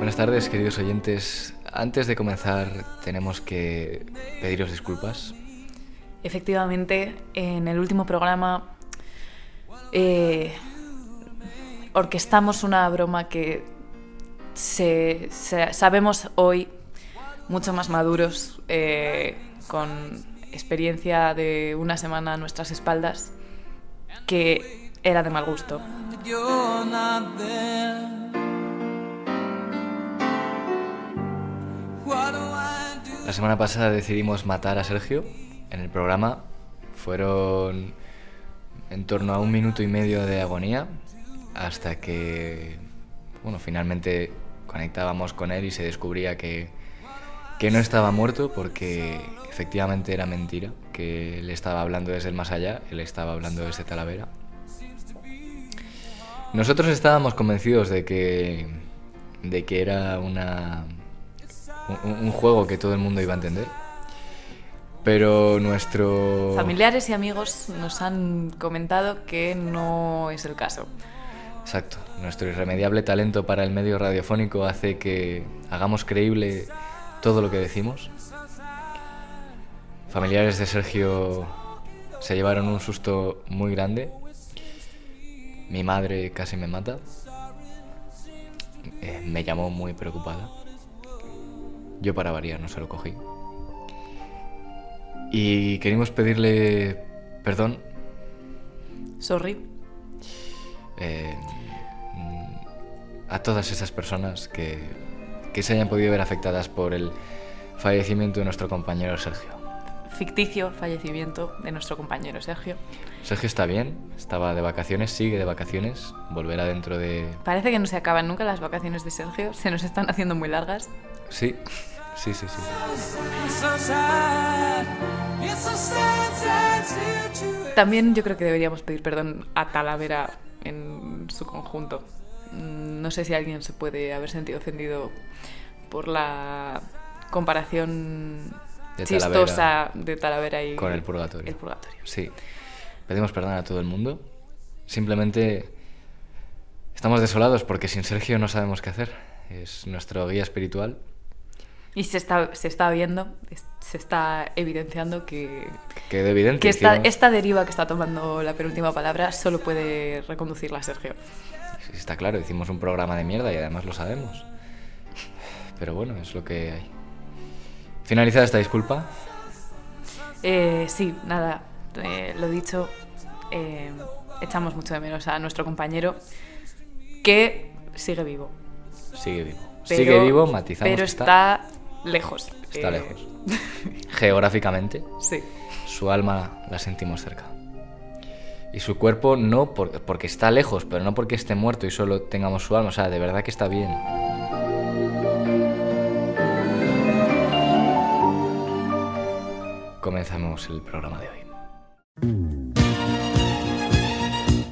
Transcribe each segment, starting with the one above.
Buenas tardes, queridos oyentes. Antes de comenzar, tenemos que pediros disculpas. Efectivamente, en el último programa orquestamos una broma que sabemos hoy, mucho más maduros, con experiencia de una semana a nuestras espaldas, que era de mal gusto. La semana pasada decidimos matar a Sergio. En el programa fueron en torno a 1 minuto y medio de agonía hasta que, finalmente conectábamos con él y se descubría que no estaba muerto, porque efectivamente era mentira, que él estaba hablando desde el más allá, él estaba hablando desde Talavera. Nosotros estábamos convencidos de que era un juego que todo el mundo iba a entender, pero nuestros familiares y amigos nos han comentado que no es el caso. Exacto. Nuestro irremediable talento para el medio radiofónico hace que hagamos creíble todo lo que decimos. Familiares de Sergio se llevaron un susto muy grande. Mi madre casi me mata. Me llamó muy preocupada. Yo, para variar, no se lo cogí. Y queríamos pedirle perdón. Sorry. A todas esas personas que se hayan podido ver afectadas por el fallecimiento de nuestro compañero Sergio. Ficticio fallecimiento de nuestro compañero Sergio. Sergio está bien, estaba de vacaciones, sigue de vacaciones, volverá dentro de... Parece que no se acaban nunca las vacaciones de Sergio, se nos están haciendo muy largas. Sí. También yo creo que deberíamos pedir perdón a Talavera en su conjunto. No sé si alguien se puede haber sentido ofendido por la comparación chistosa de Talavera y con el Purgatorio. El Purgatorio. Sí. Pedimos perdón a todo el mundo. Simplemente estamos desolados porque sin Sergio no sabemos qué hacer. Es nuestro guía espiritual. Y se está viendo, se está evidenciando que esta deriva que está tomando la penúltima palabra solo puede reconducirla a Sergio. Sí, está claro, hicimos un programa de mierda y además lo sabemos. Pero bueno, es lo que hay. ¿Finalizada esta disculpa? Sí, nada, lo dicho, echamos mucho de menos a nuestro compañero, que sigue vivo. Sigue vivo, matizamos. Pero está lejos. Está lejos. Geográficamente. Sí. Su alma la sentimos cerca. Y su cuerpo no porque está lejos, pero no porque esté muerto y solo tengamos su alma. O sea, de verdad que está bien. Comenzamos el programa de hoy.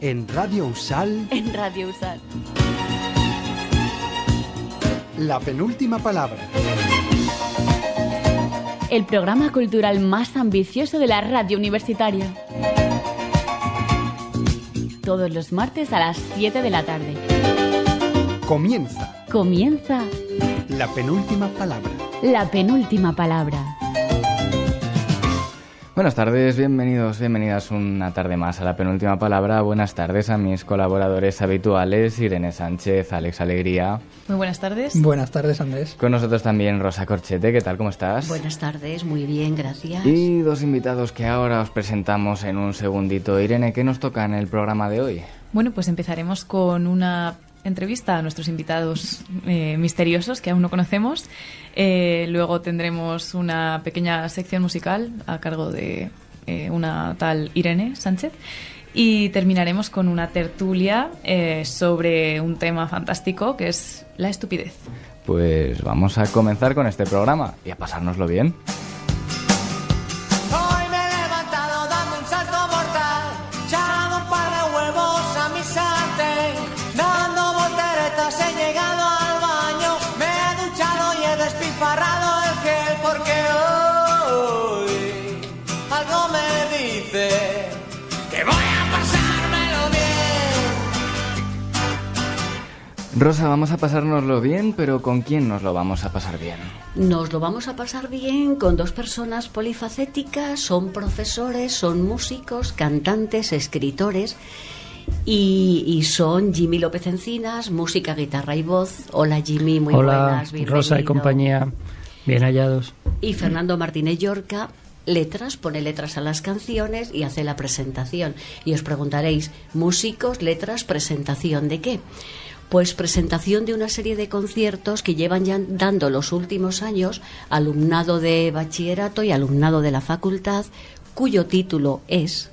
En Radio Usal. La penúltima palabra. El programa cultural más ambicioso de la radio universitaria. Todos los martes a las 7 de la tarde. Comienza. La penúltima palabra. La penúltima palabra. Buenas tardes, bienvenidas una tarde más a La Penúltima Palabra. Buenas tardes a mis colaboradores habituales, Irene Sánchez, Alex Alegría. Muy buenas tardes. Buenas tardes, Andrés. Con nosotros también Rosa Corchete, ¿qué tal? ¿Cómo estás? Buenas tardes, muy bien, gracias. Y 2 invitados que ahora os presentamos en un segundito. Irene, ¿qué nos toca en el programa de hoy? Bueno, pues empezaremos con una entrevista a nuestros invitados misteriosos que aún no conocemos. Luego tendremos una pequeña sección musical a cargo de una tal Irene Sánchez. Y terminaremos con una tertulia sobre un tema fantástico que es la estupidez. Pues vamos a comenzar con este programa y a pasárnoslo bien. Rosa, vamos a pasárnoslo bien, pero ¿con quién nos lo vamos a pasar bien? Nos lo vamos a pasar bien con dos personas polifacéticas, son profesores, son músicos, cantantes, escritores y son Jimmy López Encinas, música, guitarra y voz. Hola Jimmy, muy buenas, bienvenido. Rosa y compañía, bien hallados. Y Fernando Martínez Llorca, letras, pone letras a las canciones y hace la presentación. Y os preguntaréis, músicos, letras, presentación ¿de qué? Pues presentación de una serie de conciertos que llevan ya dando los últimos años alumnado de bachillerato y alumnado de la facultad, cuyo título es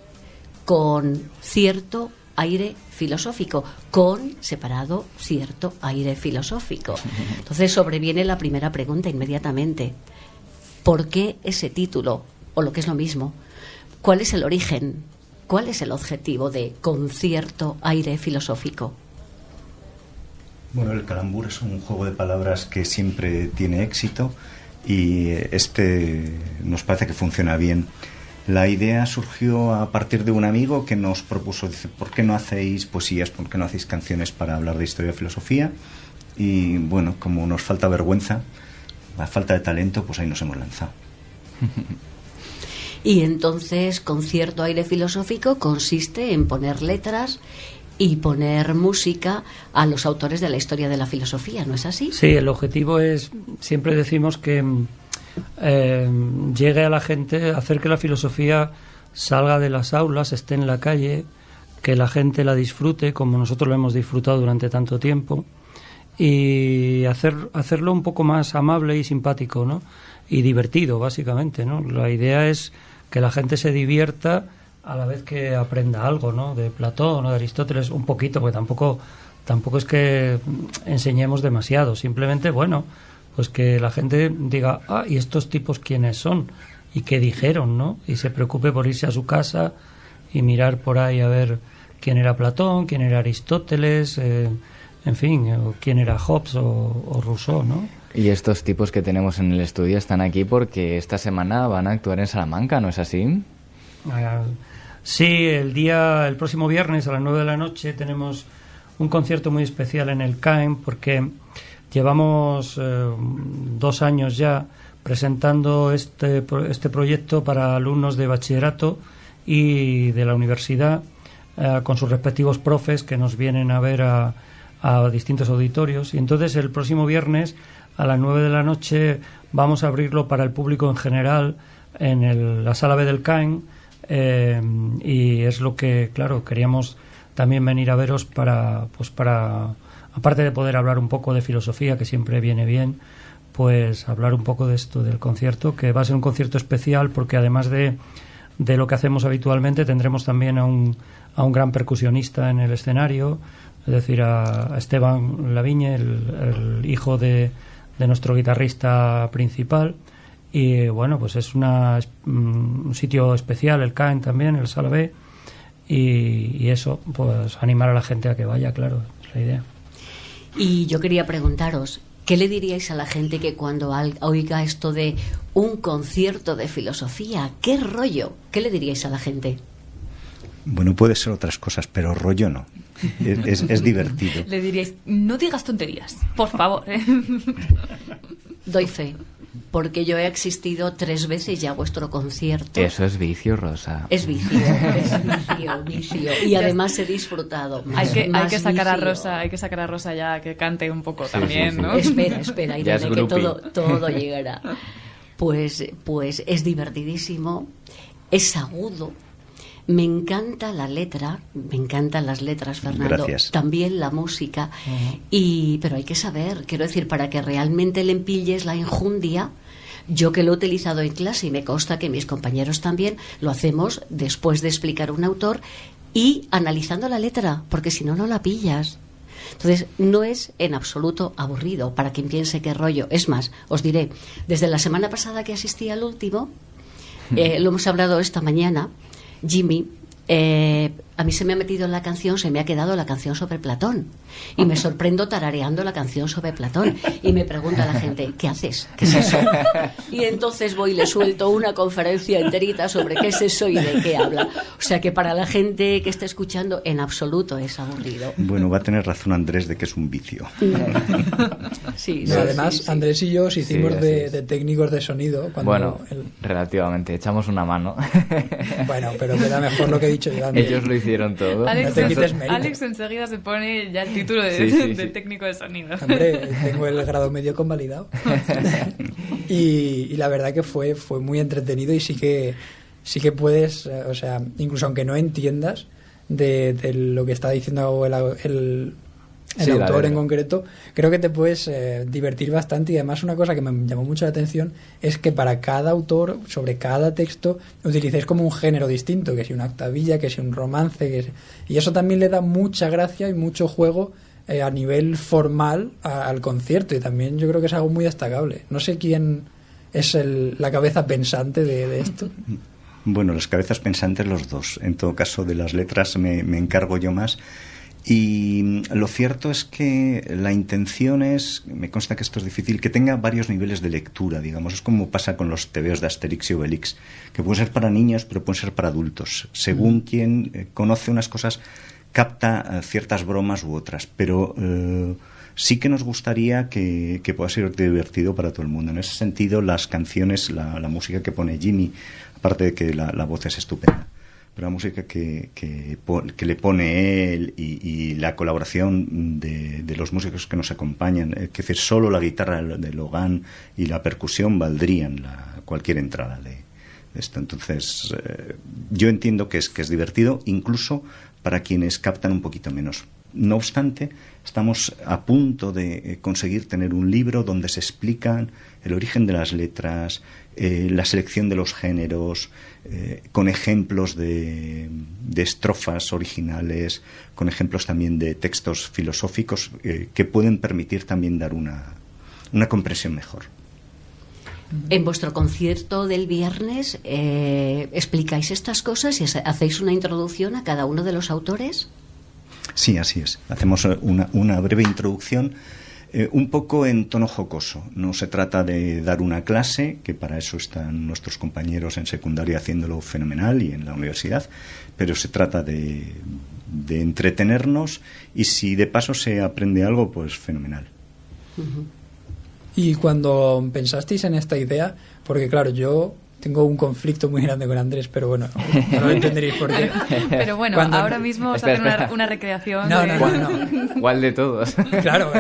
Con cierto aire filosófico, con separado cierto aire filosófico. Entonces sobreviene la primera pregunta inmediatamente. ¿Por qué ese título? O lo que es lo mismo, ¿cuál es el origen? ¿Cuál es el objetivo de Con cierto aire filosófico? Bueno, el calambur es un juego de palabras que siempre tiene éxito y este nos parece que funciona bien. La idea surgió a partir de un amigo que nos propuso, dice, ¿por qué no hacéis poesías? ¿Por qué no hacéis canciones para hablar de historia y filosofía? Y bueno, como nos falta vergüenza, a falta de talento, pues ahí nos hemos lanzado. Y entonces, Con cierto aire filosófico consiste en poner letras y poner música a los autores de la historia de la filosofía, ¿no es así? Sí, el objetivo es, siempre decimos que llegue a la gente, hacer que la filosofía salga de las aulas, esté en la calle, que la gente la disfrute como nosotros lo hemos disfrutado durante tanto tiempo, y hacerlo un poco más amable y simpático, ¿no? Y divertido, básicamente, ¿no? La idea es que la gente se divierta a la vez que aprenda algo, ¿no? De Platón o de Aristóteles, un poquito, porque tampoco es que enseñemos demasiado, simplemente, bueno, pues que la gente diga, ¿y estos tipos quiénes son? ¿Y qué dijeron, no? Y se preocupe por irse a su casa y mirar por ahí a ver quién era Platón, quién era Aristóteles, en fin, quién era Hobbes o Rousseau, ¿no? Y estos tipos que tenemos en el estudio están aquí porque esta semana van a actuar en Salamanca, ¿no es así? Sí, el próximo viernes a las 9 de la noche tenemos un concierto muy especial en el CAEM porque llevamos 2 años ya presentando este proyecto para alumnos de bachillerato y de la universidad con sus respectivos profes que nos vienen a ver a distintos auditorios. Y entonces el próximo viernes a las 9 de la noche vamos a abrirlo para el público en general en la sala B del CAEM. Y es lo que, claro, queríamos también venir a veros para aparte de poder hablar un poco de filosofía, que siempre viene bien, pues hablar un poco de esto del concierto, que va a ser un concierto especial porque además de lo que hacemos habitualmente tendremos también a un gran percusionista en el escenario, es decir, a Esteban Laviñe, el hijo de nuestro guitarrista principal. Y bueno, pues es un sitio especial, el CAEM también, el Sala B, y eso, pues animar a la gente a que vaya, claro, es la idea. Y yo quería preguntaros, ¿qué le diríais a la gente que cuando oiga esto de un concierto de filosofía, qué rollo? ¿Qué le diríais a la gente? Bueno, puede ser otras cosas, pero rollo no. Es divertido. Le diríais, no digas tonterías, por favor. Doy fe, porque yo he asistido 3 veces ya a vuestro concierto. Eso es vicio, Rosa. Es vicio. Y además he disfrutado. Hay que sacar a Rosa ya que cante un poco también, ¿no? Espera, Irene, que todo llegará. Pues es divertidísimo, es agudo. Me encanta la letra, me encantan las letras, Fernando. Gracias. También la música. Pero hay que saber, quiero decir, para que realmente le empilles la enjundia. Yo que lo he utilizado en clase y me consta que mis compañeros también lo hacemos después de explicar un autor y analizando la letra, porque si no, no la pillas. Entonces, no es en absoluto aburrido para quien piense qué rollo. Es más, os diré, desde la semana pasada que asistí al último, lo hemos hablado esta mañana, Jimmy, a mí se me ha metido en la canción, se me ha quedado la canción sobre Platón. Y me sorprendo tarareando la canción sobre Platón. Y me pregunta la gente, ¿qué haces? ¿Qué es eso? Y entonces voy y le suelto una conferencia enterita sobre qué es eso y de qué habla. O sea que para la gente que está escuchando, en absoluto es aburrido. Bueno, va a tener razón Andrés de que es un vicio. Sí, No, además, sí. Andrés y yo hicimos Sí, de técnicos de sonido. Cuando Relativamente, echamos una mano. Bueno, pero queda mejor lo que he dicho yo antes. Ellos lo hicieron todo. No te quites mérito. Alex enseguida se pone ya el título de, de técnico de sonido. Hombre, tengo el grado medio convalidado. y la verdad que fue muy entretenido y sí que puedes, o sea, incluso aunque no entiendas de lo que está diciendo el autor en concreto, creo que te puedes divertir bastante. Y además una cosa que me llamó mucho la atención es que para cada autor, sobre cada texto, utilicéis como un género distinto, que si una octavilla, que si un romance, y eso también le da mucha gracia y mucho juego a nivel formal al concierto, y también yo creo que es algo muy destacable. No sé quién es la cabeza pensante de esto. Bueno, las cabezas pensantes los dos. En todo caso, de las letras me encargo yo más. Y lo cierto es que la intención es, me consta que esto es difícil, que tenga varios niveles de lectura, digamos. Es como pasa con los tebeos de Asterix y Obelix, que pueden ser para niños, pero pueden ser para adultos. Según quien conoce unas cosas, capta ciertas bromas u otras, pero sí que nos gustaría que pueda ser divertido para todo el mundo. En ese sentido, las canciones, la música que pone Jimmy, aparte de que la voz es estupenda, pero la música que le pone él y la colaboración de los músicos que nos acompañan, que decir, solo la guitarra de Logan y la percusión valdrían cualquier entrada de esto. Entonces, yo entiendo que es divertido, incluso para quienes captan un poquito menos. No obstante, estamos a punto de conseguir tener un libro donde se explican el origen de las letras, la selección de los géneros, con ejemplos de estrofas originales, con ejemplos también de textos filosóficos que pueden permitir también dar una comprensión mejor. En vuestro concierto del viernes, ¿explicáis estas cosas y hacéis una introducción a cada uno de los autores? Sí, así es. Hacemos una breve introducción, un poco en tono jocoso. No se trata de dar una clase, que para eso están nuestros compañeros en secundaria haciéndolo fenomenal y en la universidad, pero se trata de entretenernos, y si de paso se aprende algo, pues fenomenal. Uh-huh. Y cuando pensasteis en esta idea, porque claro, yo tengo un conflicto muy grande con Andrés, pero bueno, no lo entenderéis por qué. Pero bueno, Cuando ahora mismo os hacen una recreación. No. ¿Cuál de todos? Claro,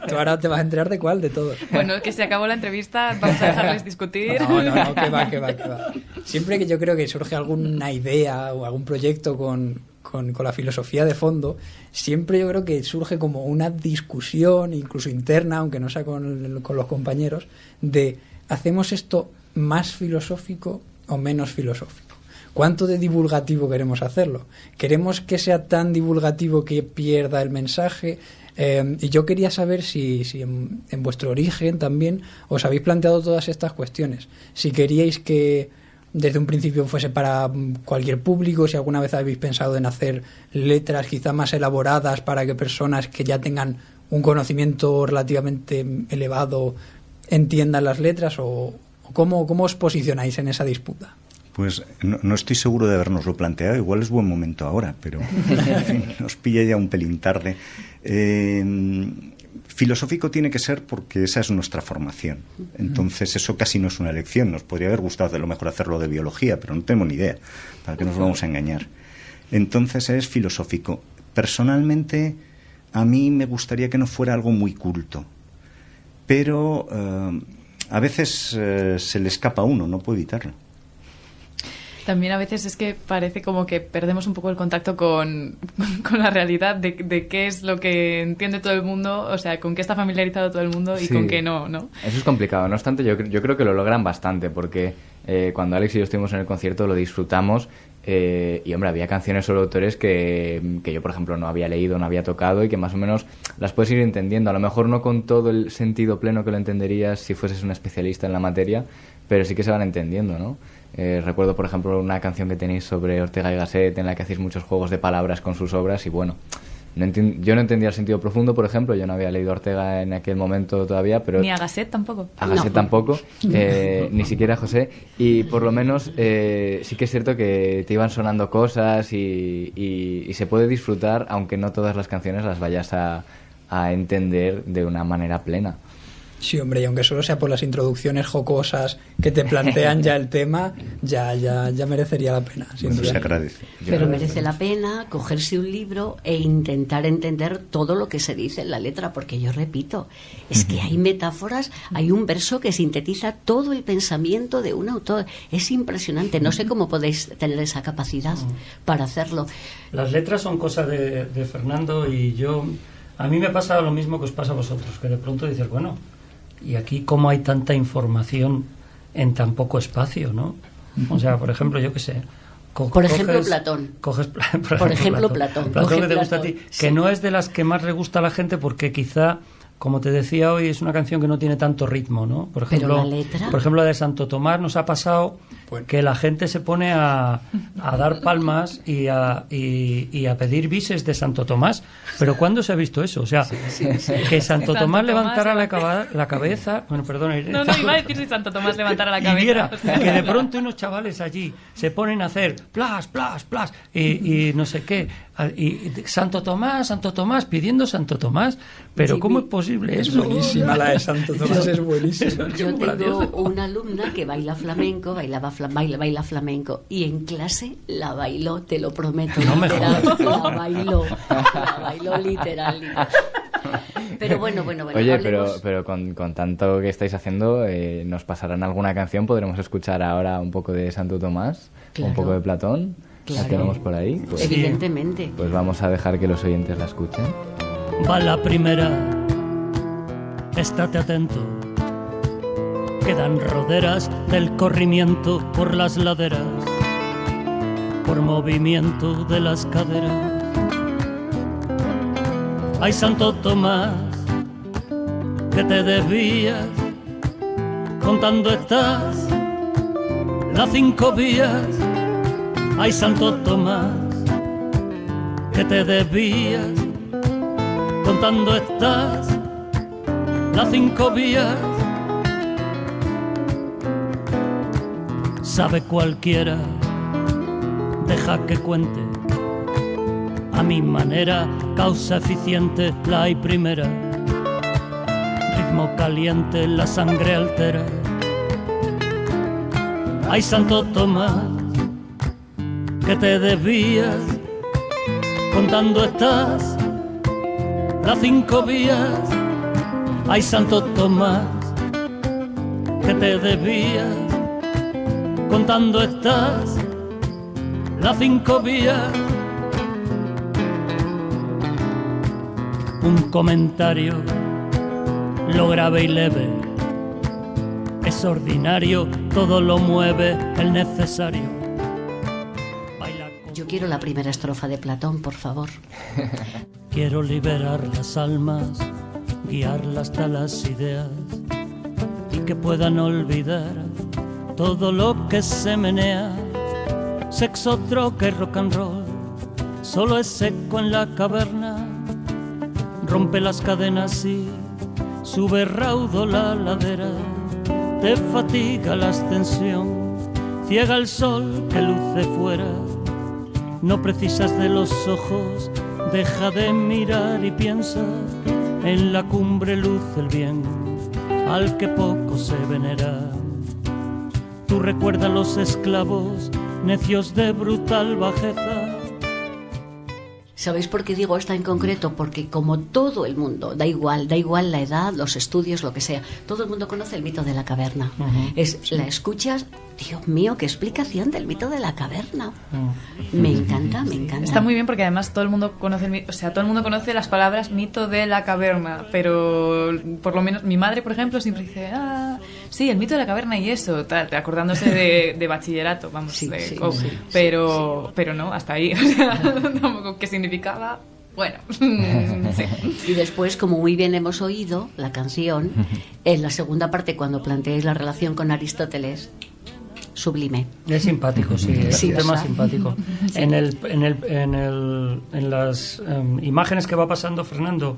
tú ahora te vas a enterar de cuál de todos. Bueno, que se acabó la entrevista, vamos a dejarles discutir. No, que va. Siempre que yo creo que surge alguna idea o algún proyecto con la filosofía de fondo, siempre yo creo que surge como una discusión, incluso interna, aunque no sea con los compañeros, de ¿hacemos esto más filosófico o menos filosófico? ¿Cuánto de divulgativo queremos hacerlo? ¿Queremos que sea tan divulgativo que pierda el mensaje? Y yo quería saber si en vuestro origen también os habéis planteado todas estas cuestiones. Si queríais que desde un principio fuese para cualquier público, si alguna vez habéis pensado en hacer letras quizá más elaboradas para que personas que ya tengan un conocimiento relativamente elevado entiendan las letras, o ¿cómo os posicionáis en esa disputa? Pues no estoy seguro de habernoslo planteado. Igual es buen momento ahora, pero en fin, nos pilla ya un pelín tarde. Filosófico tiene que ser porque esa es nuestra formación. Entonces eso casi no es una elección. Nos podría haber gustado a lo mejor hacerlo de biología, pero no tenemos ni idea. ¿Para qué nos vamos a engañar? Entonces es filosófico. Personalmente, a mí me gustaría que no fuera algo muy culto. Pero a veces se le escapa a uno, no puede evitarlo. También a veces es que parece como que perdemos un poco el contacto con la realidad de qué es lo que entiende todo el mundo, o sea, con qué está familiarizado todo el mundo y con qué no. Eso es complicado. No obstante, yo creo que lo logran bastante, porque cuando Alex y yo estuvimos en el concierto lo disfrutamos Y hombre, había canciones sobre autores que yo, por ejemplo, no había leído, no había tocado y que más o menos las puedes ir entendiendo. A lo mejor no con todo el sentido pleno que lo entenderías si fueses un especialista en la materia, pero sí que se van entendiendo, ¿no? Recuerdo, por ejemplo, una canción que tenéis sobre Ortega y Gasset en la que hacéis muchos juegos de palabras con sus obras y bueno, yo no entendía el sentido profundo, por ejemplo. Yo no había leído a Ortega en aquel momento todavía, pero... Ni a Gasset tampoco. A Gasset tampoco, ni siquiera a José. Y por lo menos sí que es cierto que te iban sonando cosas y se puede disfrutar, aunque no todas las canciones las vayas a entender de una manera plena. Sí, hombre, y aunque solo sea por las introducciones jocosas que te plantean ya el tema, ya merecería la pena. Bueno, se agradece. Pero merece la pena cogerse un libro e intentar entender todo lo que se dice en la letra, porque yo repito, es que hay metáforas, hay un verso que sintetiza todo el pensamiento de un autor. Es impresionante, no sé cómo podéis tener esa capacidad para hacerlo. Las letras son cosa de Fernando y a mí me pasa lo mismo que os pasa a vosotros, que de pronto dices, bueno, y aquí cómo hay tanta información en tan poco espacio, ¿no? O sea, por ejemplo, yo qué sé. Por ejemplo, Platón. Por ejemplo, Platón. Platón que te gusta a ti, sí. Que no es de las que más le gusta a la gente porque quizá, como te decía hoy, es una canción que no tiene tanto ritmo, ¿no? Por ejemplo, pero la letra... Por ejemplo, la de Santo Tomás nos ha pasado que la gente se pone a dar palmas y a pedir bises de Santo Tomás. Pero ¿cuándo se ha visto eso? O sea, que Santo Tomás levantara la cabeza... Bueno, perdón. No iba a decir si Santo Tomás levantara la cabeza. Y viera que de pronto unos chavales allí se ponen a hacer plas, plas, plas y no sé qué. Y Santo Tomás, pidiendo Santo Tomás. Pero ¿cómo es posible eso? Es buenísima la de Santo Tomás, es buenísima. Yo tengo una alumna que baila flamenco, baila flamenco, y en clase la bailó, te lo prometo. No me literal, la bailó literal. Pero bueno. Oye, pero con tanto que estáis haciendo, ¿nos pasarán alguna canción? ¿Podremos escuchar ahora un poco de Santo Tomás? Claro. Un poco de Platón. Claro. ¿La tenemos por ahí? Pues, evidentemente. Pues vamos a dejar que los oyentes la escuchen. Va la primera, estate atento. Quedan roderas del corrimiento por las laderas, por movimiento de las caderas. Ay, Santo Tomás, que te desvías, contando estás las 5 vías. Ay, Santo Tomás, que te desvías, contando estás las 5 vías. Sabe cualquiera, deja que cuente, a mi manera, causa eficiente la hay primera, ritmo caliente la sangre altera. Ay, Santo Tomás, que te desvías, contando estás las 5 vías. Ay, Santo Tomás, que te desvías, contando estás las 5 vías. Un comentario, lo grave y leve, es ordinario, todo lo mueve el necesario. Yo quiero la primera estrofa de Platón, por favor. Quiero liberar las almas, guiarlas hasta las ideas y que puedan olvidar todo lo que se menea. Sexo, troca y rock and roll, solo es eco en la caverna. Rompe las cadenas y sube raudo la ladera. Te fatiga la ascensión, ciega el sol que luce fuera. No precisas de los ojos, deja de mirar y piensa. En la cumbre luce el bien, al que poco se venera. Tú recuerda a los esclavos, necios de brutal bajeza. ¿Sabéis por qué digo esta en concreto? Porque como todo el mundo, da igual la edad, los estudios, lo que sea, todo el mundo conoce el mito de la caverna. La escuchas, Dios mío, qué explicación del mito de la caverna. Me encanta. Está muy bien porque además todo el mundo conoce todo el mundo conoce las palabras mito de la caverna, pero por lo menos mi madre, por ejemplo, siempre dice, sí, el mito de la caverna y eso, tal, acordándose de bachillerato, vamos, Sí. pero no, hasta ahí, o sea, tampoco qué significaba. Bueno, sí. Y después, como muy bien hemos oído la canción, en la segunda parte, cuando planteáis la relación con Aristóteles, sublime. Es simpático, sí, es Sí, un tema ¿verdad? simpático. Sí. En las imágenes que va pasando Fernando,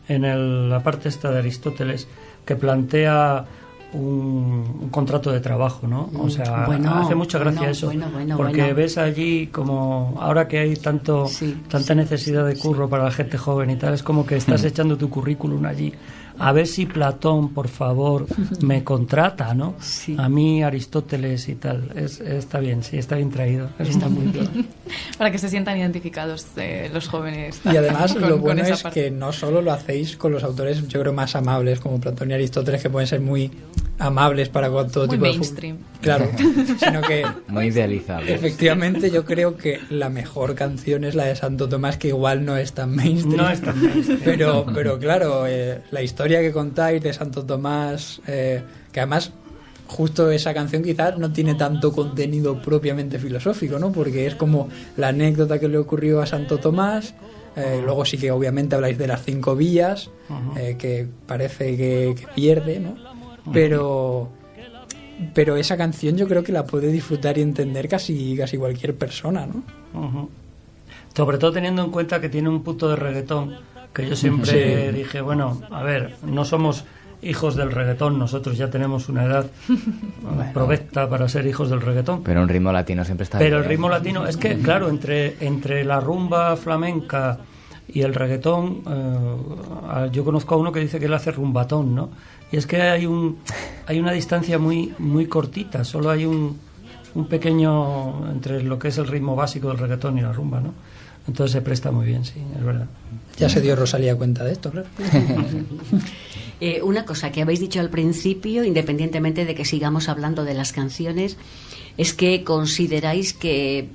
la parte esta de Aristóteles, que plantea un contrato de trabajo, ¿no? O sea, hace mucha gracia eso, porque ves allí como ahora que hay tanta necesidad de curro para la gente joven y tal, es como que estás echando tu currículum allí. A ver si Platón, por favor, me contrata, ¿no? Sí. A mí, Aristóteles y tal. Está bien, sí, está bien traído. Está muy bien. Para que se sientan identificados los jóvenes. Y además lo bueno esa es parte. que no solo lo hacéis con los autores, yo creo, más amables, como Platón y Aristóteles, que pueden ser muy amables para con todo Muy tipo mainstream. Claro, sino que Muy idealizable. efectivamente yo creo que la mejor canción es la de Santo Tomás, que igual no es tan mainstream. No es tan mainstream. Pero claro, la historia que contáis de Santo Tomás, que además justo esa canción quizás no tiene tanto contenido propiamente filosófico, ¿no? Porque es como la anécdota que le ocurrió a Santo Tomás. Luego sí que obviamente habláis de las 5 vías, que parece que pierde, ¿no? Pero esa canción yo creo que la puede disfrutar y entender casi cualquier persona, ¿no? Sobre todo teniendo en cuenta que tiene un punto de reggaetón, que yo siempre dije, bueno, a ver, no somos hijos del reggaetón, nosotros ya tenemos una edad provecta para ser hijos del reggaetón. Pero un ritmo latino siempre está Pero bien. el ritmo latino, es que claro, entre la rumba flamenca y el reggaetón, yo conozco a uno que dice que él hace rumbatón, ¿no? Y es que hay una distancia muy cortita, solo hay un pequeño entre lo que es el ritmo básico del reggaetón y la rumba, ¿no? Entonces se presta muy bien, sí, es verdad. Ya se dio Rosalía cuenta de esto, claro. Una cosa que habéis dicho al principio, independientemente de que sigamos hablando de las canciones, es que consideráis que,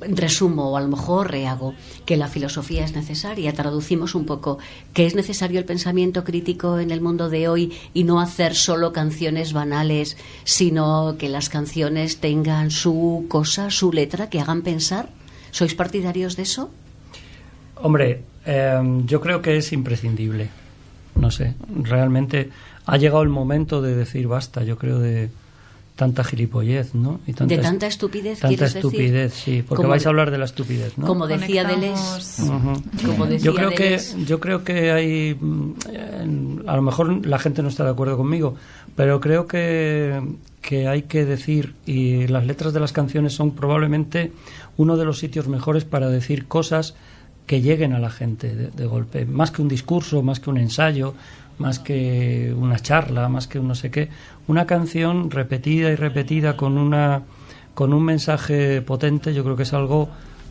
resumo o a lo mejor rehago, que la filosofía es necesaria. Traducimos un poco, que es necesario el pensamiento crítico en el mundo de hoy y no hacer solo canciones banales, sino que las canciones tengan su cosa, su letra, que hagan pensar. ¿Sois partidarios de eso? Hombre, yo creo que es imprescindible. No sé, realmente ha llegado el momento de decir basta, yo creo, de tanta gilipollez, ¿no? Y de tanta estupidez, tanta ¿quieres estupidez, decir? sí, porque Como vais a hablar de la estupidez, ¿no? Como decía Deleuze. Como decía Yo creo que hay, a lo mejor la gente no está de acuerdo conmigo, pero creo que hay que decir, y las letras de las canciones son probablemente uno de los sitios mejores para decir cosas que lleguen a la gente de golpe, más que un discurso, más que un ensayo, más que una charla, más que un no sé qué, una canción repetida y repetida con un mensaje potente, yo creo que es algo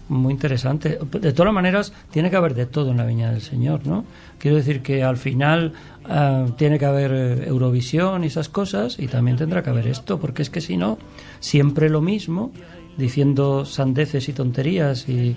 muy interesante. De todas maneras, tiene que haber de todo en la Viña del Señor, ¿no? Quiero decir que al final tiene que haber Eurovisión y esas cosas, y también tendrá que haber esto, porque es que si no, siempre lo mismo, diciendo sandeces y tonterías y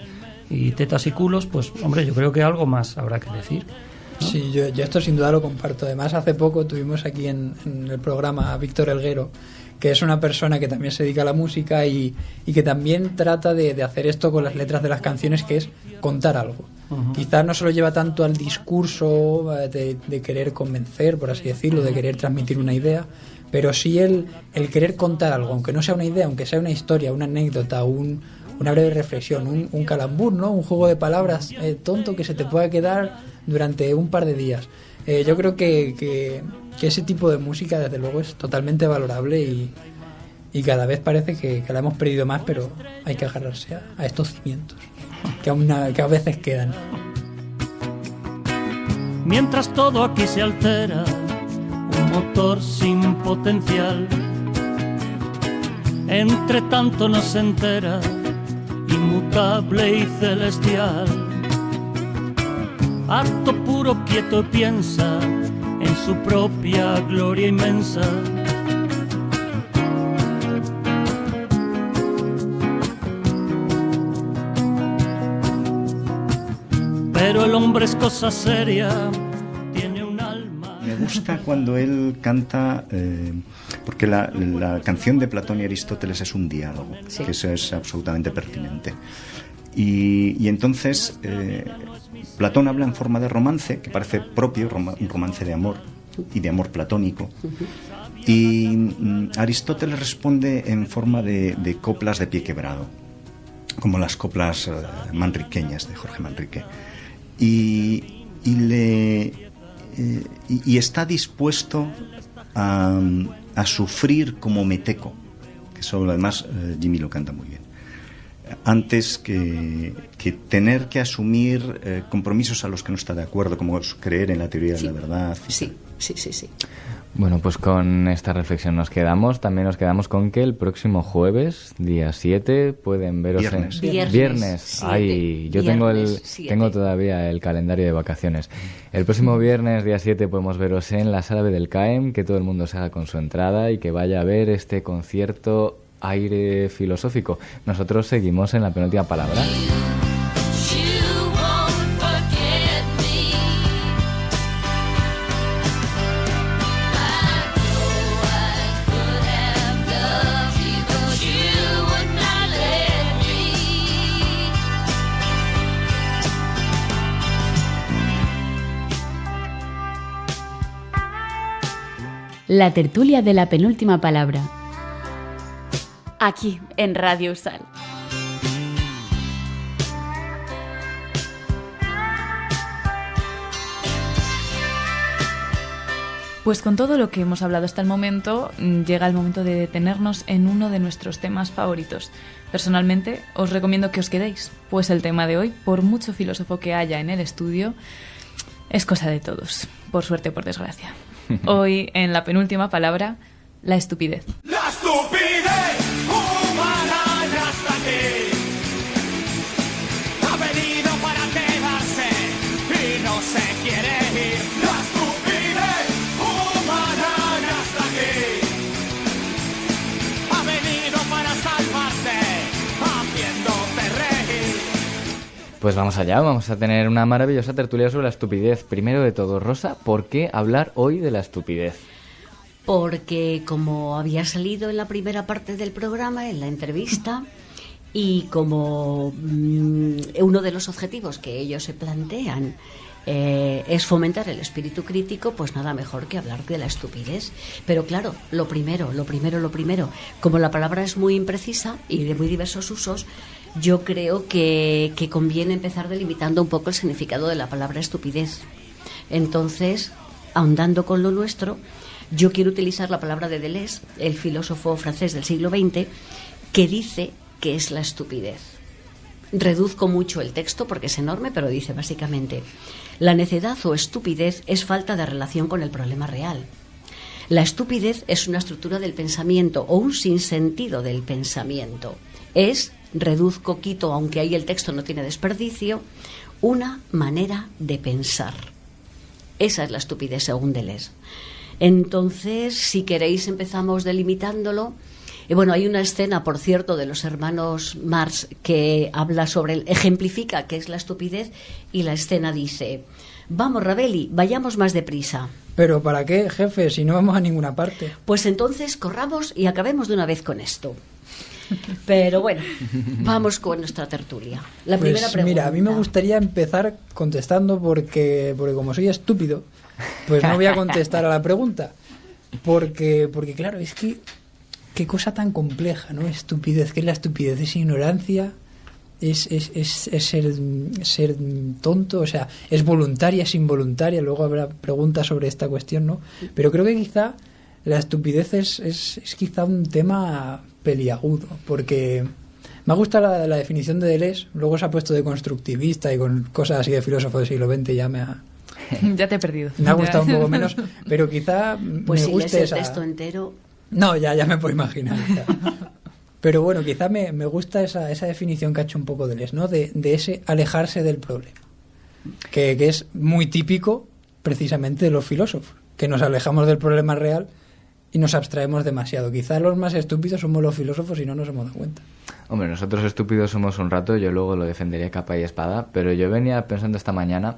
tetas y culos, pues hombre, yo creo que algo más habrá que decir, ¿no? Sí, yo esto sin duda lo comparto. Además, hace poco tuvimos aquí en el programa a Víctor Elguero, que es una persona que también se dedica a la música y que también trata de hacer esto con las letras de las canciones, que es contar algo. Quizás no se lo lleva tanto al discurso de querer convencer, por así decirlo, de querer transmitir una idea, pero sí el querer contar algo, aunque no sea una idea, aunque sea una historia, una anécdota, una breve reflexión, un calambur, ¿no? Un juego de palabras tonto que se te pueda quedar durante un par de días. Yo creo que ese tipo de música, desde luego, es totalmente valorable y cada vez parece que la hemos perdido más, pero hay que agarrarse a estos cimientos que a veces quedan. Mientras todo aquí se altera, un motor sin potencial, entre tanto no se entera, inmutable y celestial, acto puro, quieto, piensa en su propia gloria inmensa. Pero el hombre es cosa seria, tiene un alma. Me gusta cuando él canta, porque la canción de Platón y Aristóteles es un diálogo, sí, que eso es absolutamente pertinente. Y entonces Platón habla en forma de romance, que parece propio, un romance de amor y de amor platónico. Y Aristóteles responde en forma de coplas de pie quebrado, como las coplas manriqueñas de Jorge Manrique. Y está dispuesto a sufrir como meteco, que eso además Jimmy lo canta muy bien, antes que tener que asumir compromisos a los que no está de acuerdo, como creer en la teoría de la verdad. Sí. Bueno, pues con esta reflexión nos quedamos. También nos quedamos con que el próximo jueves, día 7, pueden veros Viernes. Ay, yo tengo todavía el calendario de vacaciones. El próximo viernes, día 7, podemos veros en la sala B del CAEM, que todo el mundo se haga con su entrada y que vaya a ver este concierto aire filosófico. Nosotros seguimos en la penúltima palabra. La tertulia de la penúltima palabra. Aquí, en Radio Usal. Pues con todo lo que hemos hablado hasta el momento, llega el momento de detenernos en uno de nuestros temas favoritos. Personalmente, os recomiendo que os quedéis, pues el tema de hoy, por mucho filósofo que haya en el estudio, es cosa de todos, por suerte o por desgracia. Hoy, en la penúltima palabra, la estupidez. ¡La estupidez humana ya está aquí! Ha venido para quedarse y no se quiere ir. ¡La estupidez humana ya está aquí! Ha venido para salvarte, haciéndote reír. Pues vamos allá, vamos a tener una maravillosa tertulia sobre la estupidez. Primero de todo, Rosa, ¿por qué hablar hoy de la estupidez? Porque como había salido en la primera parte del programa, en la entrevista, y como uno de los objetivos que ellos se plantean es fomentar el espíritu crítico, pues nada mejor que hablar de la estupidez. Pero claro, lo primero, como la palabra es muy imprecisa y de muy diversos usos, yo creo que conviene empezar delimitando un poco el significado de la palabra estupidez. Entonces, ahondando con lo nuestro, yo quiero utilizar la palabra de Deleuze, el filósofo francés del siglo XX, que dice que es la estupidez. Reduzco mucho el texto porque es enorme, pero dice básicamente: la necedad o estupidez es falta de relación con el problema real. La estupidez es una estructura del pensamiento o un sinsentido del pensamiento. Es, reduzco, quito, aunque ahí el texto no tiene desperdicio, una manera de pensar. Esa es la estupidez según Deleuze. Entonces, si queréis, empezamos delimitándolo. Y bueno, hay una escena, por cierto, de los hermanos Marx que habla ejemplifica qué es la estupidez, y la escena dice: vamos, Ravelli, vayamos más deprisa. ¿Pero para qué, jefe, si no vamos a ninguna parte? Pues entonces corramos y acabemos de una vez con esto. Pero bueno, vamos con nuestra tertulia. La primera pregunta. Mira, a mí me gustaría empezar contestando porque como soy estúpido, pues no voy a contestar a la pregunta. Porque claro, es que qué cosa tan compleja, ¿no? Estupidez, ¿qué es la estupidez? ¿Es ignorancia? ¿Es ser tonto? O sea, ¿es voluntaria, es involuntaria? Luego habrá preguntas sobre esta cuestión, ¿no? Pero creo que quizá la estupidez es quizá un tema peliagudo, porque me ha gustado la definición de Deleuze. Luego se ha puesto de constructivista y con cosas así de filósofo del siglo XX ya te he perdido. Me ha gustado un poco menos, pero quizá pues me si guste ese texto entero. No, ya me puedo imaginar. Pero bueno, quizá me gusta esa definición que ha hecho un poco Deleuze, ¿no? De ese alejarse del problema. que es muy típico precisamente de los filósofos, que nos alejamos del problema real y nos abstraemos demasiado. Quizás los más estúpidos somos los filósofos y no nos hemos dado cuenta. Hombre, nosotros estúpidos somos un rato, yo luego lo defendería capa y espada, pero yo venía pensando esta mañana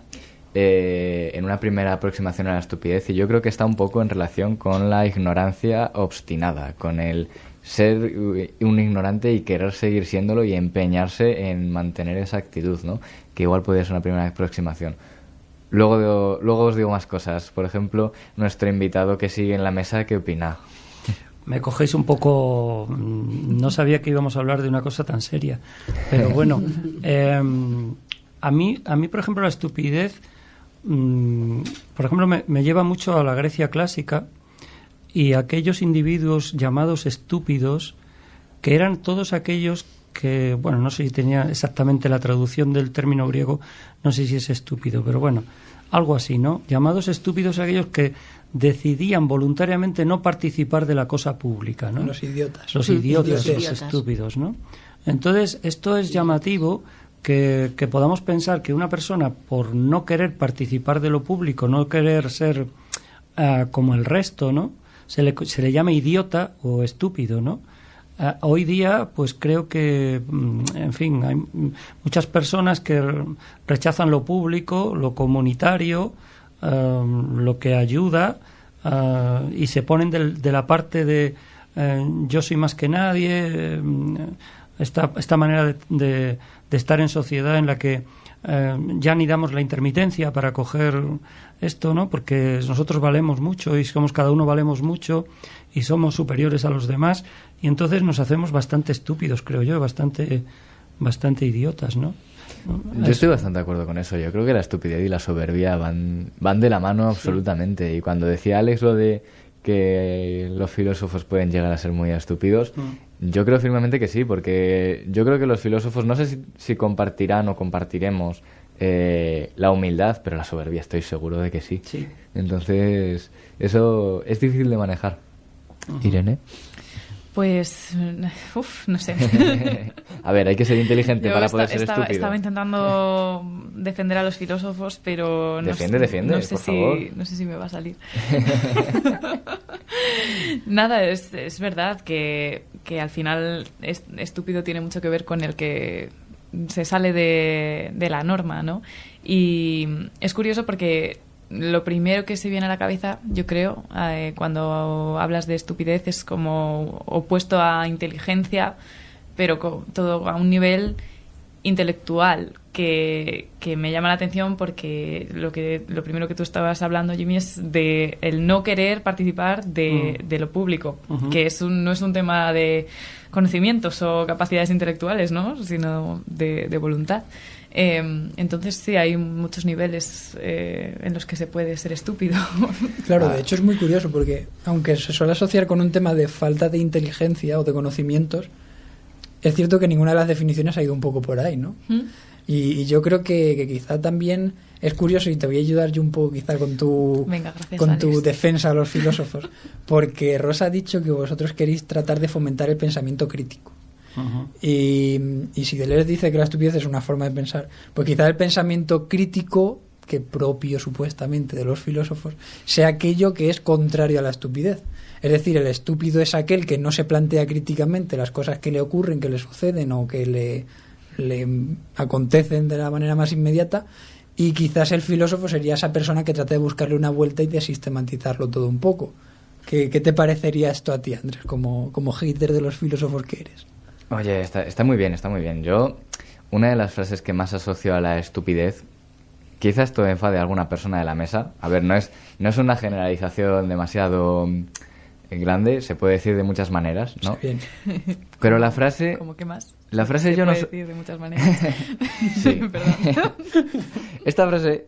en una primera aproximación a la estupidez, y yo creo que está un poco en relación con la ignorancia obstinada, con el ser un ignorante y querer seguir siéndolo y empeñarse en mantener esa actitud, ¿no? Que igual podría ser una primera aproximación. Luego os digo más cosas. Por ejemplo, nuestro invitado que sigue en la mesa, ¿qué opina? Me cogéis un poco... No sabía que íbamos a hablar de una cosa tan seria. Pero bueno, a mí, por ejemplo, la estupidez, por ejemplo, me lleva mucho a la Grecia clásica y a aquellos individuos llamados estúpidos, que eran todos aquellos que, bueno, no sé si tenía exactamente la traducción del término griego, no sé si es estúpido, pero bueno, algo así, ¿no? Llamados estúpidos aquellos que decidían voluntariamente no participar de la cosa pública, ¿no? Los idiotas. Los idiotas, los estúpidos, ¿no? Entonces, esto es llamativo, que podamos pensar que una persona, por no querer participar de lo público, no querer ser como el resto, ¿no? Se le llama idiota o estúpido, ¿no? Hoy día, pues creo que, en fin, hay muchas personas que rechazan lo público, lo comunitario, lo que ayuda, y se ponen de la parte de yo soy más que nadie, esta manera de estar en sociedad en la que ya ni damos la intermitencia para coger esto, ¿no? Porque nosotros valemos mucho y somos, cada uno valemos mucho y somos superiores a los demás, y entonces nos hacemos bastante estúpidos, creo yo, bastante idiotas, ¿no? Yo estoy bastante de acuerdo con eso. Yo creo que la estupidez y la soberbia van de la mano absolutamente. Sí. Y cuando decía Alex lo de que los filósofos pueden llegar a ser muy estúpidos, yo creo firmemente que sí, porque yo creo que los filósofos, no sé si compartirán o compartiremos la humildad, pero la soberbia estoy seguro de que sí. Sí. Entonces, eso es difícil de manejar. Irene. Pues, no sé. A ver, hay que ser inteligente para poder ser estúpido. Estaba intentando defender a los filósofos, pero Defiende, no sé por favor. No sé si me va a salir. Nada, es verdad que al final estúpido tiene mucho que ver con el que se sale de la norma, ¿no? Y es curioso porque lo primero que se viene a la cabeza, yo creo, cuando hablas de estupidez, es como opuesto a inteligencia, pero todo a un nivel intelectual que me llama la atención, porque lo primero que tú estabas hablando, Jimmy, es de el no querer participar de lo público, que no es un tema de conocimientos o capacidades intelectuales, ¿no? Sino de voluntad. Entonces sí, hay muchos niveles en los que se puede ser estúpido. Claro, de hecho es muy curioso, porque aunque se suele asociar con un tema de falta de inteligencia o de conocimientos, es cierto que ninguna de las definiciones ha ido un poco por ahí, ¿no? Y yo creo que quizá también es curioso, y te voy a ayudar yo un poco quizá con tu defensa a los filósofos, porque Rosa ha dicho que vosotros queréis tratar de fomentar el pensamiento crítico. Y si Deleuze dice que la estupidez es una forma de pensar, pues quizá el pensamiento crítico, que propio supuestamente de los filósofos, sea aquello que es contrario a la estupidez. Es decir, el estúpido es aquel que no se plantea críticamente las cosas que le ocurren, que le suceden o que le acontecen de la manera más inmediata, y quizás el filósofo sería esa persona que trata de buscarle una vuelta y de sistematizarlo todo un poco. ¿Qué te parecería esto a ti, Andrés, como hater de los filósofos que eres? Oye, está muy bien, está muy bien. Yo, una de las frases que más asocio a la estupidez, quizás esto enfade a alguna persona de la mesa. A ver, no es una generalización demasiado grande, se puede decir de muchas maneras, ¿no? Sí, bien. Pero la frase... ¿Cómo que más? La frase yo no sé... decir de muchas maneras. Sí. Perdón. Esta frase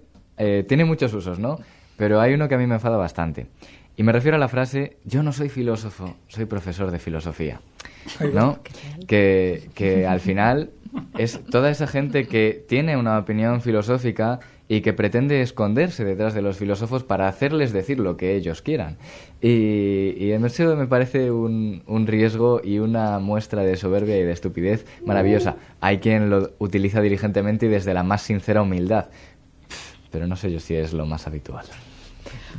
tiene muchos usos, ¿no? Pero hay uno que a mí me enfada bastante. Y me refiero a la frase, yo no soy filósofo, soy profesor de filosofía, ¿no? Que al final es toda esa gente que tiene una opinión filosófica y que pretende esconderse detrás de los filósofos para hacerles decir lo que ellos quieran. Y eso me parece un riesgo y una muestra de soberbia y de estupidez maravillosa. Hay quien lo utiliza diligentemente y desde la más sincera humildad. pero no sé yo si es lo más habitual.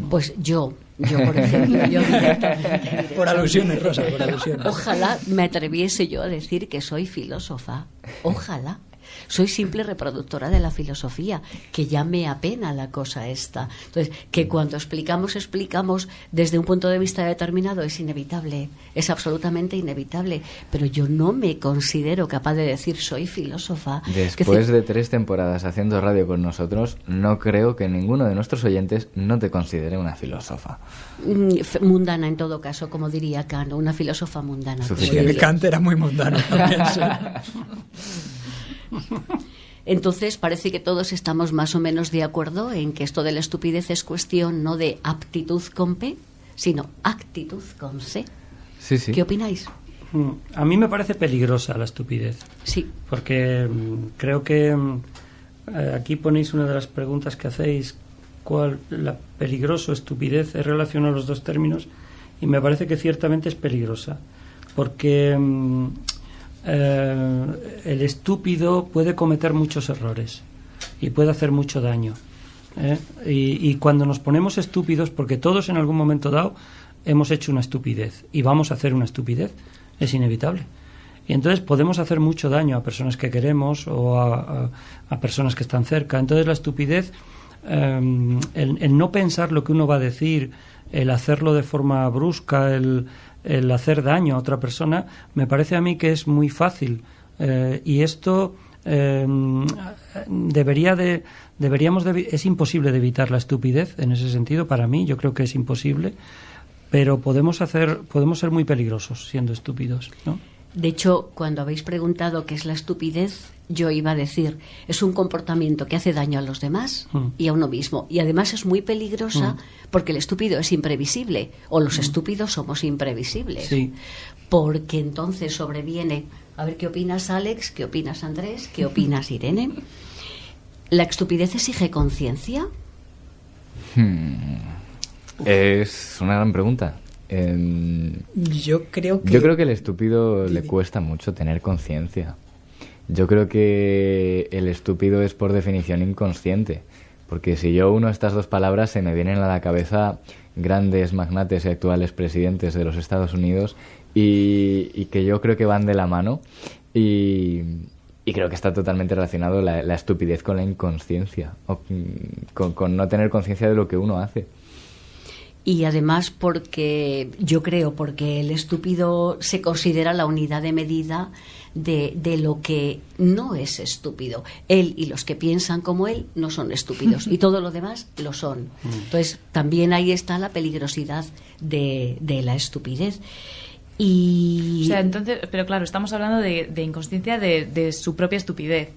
Pues yo por ejemplo, yo directamente. Por alusiones, Rosa, por alusiones. Ojalá me atreviese yo a decir que soy filósofa. Ojalá. Soy simple reproductora de la filosofía, que ya me apena la cosa esta. Entonces, que cuando explicamos desde un punto de vista determinado es inevitable, es absolutamente inevitable, pero yo no me considero capaz de decir soy filósofa. Después de 3 temporadas haciendo radio con nosotros, no creo que ninguno de nuestros oyentes no te considere una filósofa. Mundana en todo caso, como diría Kant, una filósofa mundana. Sí, Kant era muy mundano también, sí. Entonces parece que todos estamos más o menos de acuerdo en que esto de la estupidez es cuestión no de aptitud con P, sino actitud con C. Sí, sí. ¿Qué opináis? A mí me parece peligrosa la estupidez. Sí. Porque creo que aquí ponéis una de las preguntas que hacéis, ¿cuál la peligroso estupidez? Es relacionado a los dos términos y me parece que ciertamente es peligrosa. Porque el estúpido puede cometer muchos errores y puede hacer mucho daño, y cuando nos ponemos estúpidos, porque todos en algún momento dado hemos hecho una estupidez y vamos a hacer una estupidez, es inevitable, y entonces podemos hacer mucho daño a personas que queremos o a personas que están cerca. Entonces la estupidez, el no pensar lo que uno va a decir, el hacerlo de forma brusca, el hacer daño a otra persona, me parece a mí que es muy fácil, y esto es imposible de evitar la estupidez en ese sentido. Para mí yo creo que es imposible, pero podemos ser muy peligrosos siendo estúpidos, ¿no? De hecho, cuando habéis preguntado qué es la estupidez, yo iba a decir, es un comportamiento que hace daño a los demás y a uno mismo. Y además es muy peligrosa porque el estúpido es imprevisible, o los estúpidos somos imprevisibles. Sí. Porque entonces sobreviene, a ver qué opinas Alex, qué opinas Andrés, qué opinas Irene. ¿La estupidez exige conciencia? Es una gran pregunta. Yo creo que el estúpido le cuesta mucho tener conciencia. Yo creo que el estúpido es por definición inconsciente, porque si yo uno estas dos palabras se me vienen a la cabeza grandes magnates y actuales presidentes de los Estados Unidos y que yo creo que van de la mano, y creo que está totalmente relacionado la estupidez con la inconsciencia, o con no tener conciencia de lo que uno hace. Y además porque el estúpido se considera la unidad de medida de lo que no es estúpido. Él y los que piensan como él no son estúpidos y todo lo demás lo son. Entonces también ahí está la peligrosidad de la estupidez. Y... O sea, entonces, pero claro, estamos hablando de inconsciencia de su propia estupidez.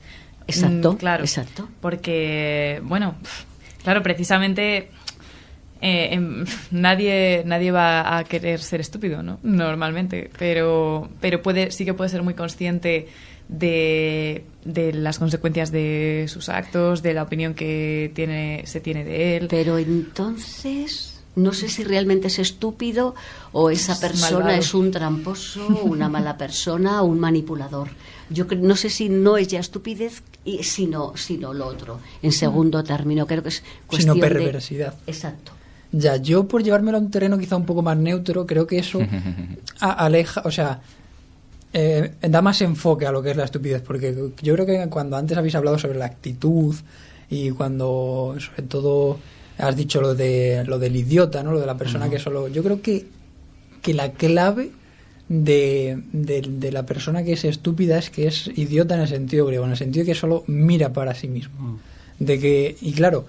Exacto, claro. Exacto. Porque, bueno, claro, precisamente... nadie va a querer ser estúpido, ¿no? Normalmente, pero sí que puede ser muy consciente de las consecuencias de sus actos, de la opinión que se tiene de él. Pero entonces no sé si realmente es estúpido o esa persona malvado. Es un tramposo, una mala persona, un manipulador. Yo no sé si no es ya estupidez sino lo otro. En segundo término, creo que es cuestión sino perversidad. Exacto. Ya, yo por llevármelo a un terreno quizá un poco más neutro, creo que eso aleja, o sea, da más enfoque a lo que es la estupidez, porque yo creo que cuando antes habéis hablado sobre la actitud y cuando sobre todo has dicho lo del idiota, ¿no? Lo de la persona que solo... Yo creo que la clave de la persona que es estúpida es que es idiota en el sentido griego, en el sentido de que solo mira para sí mismo. De que, y claro...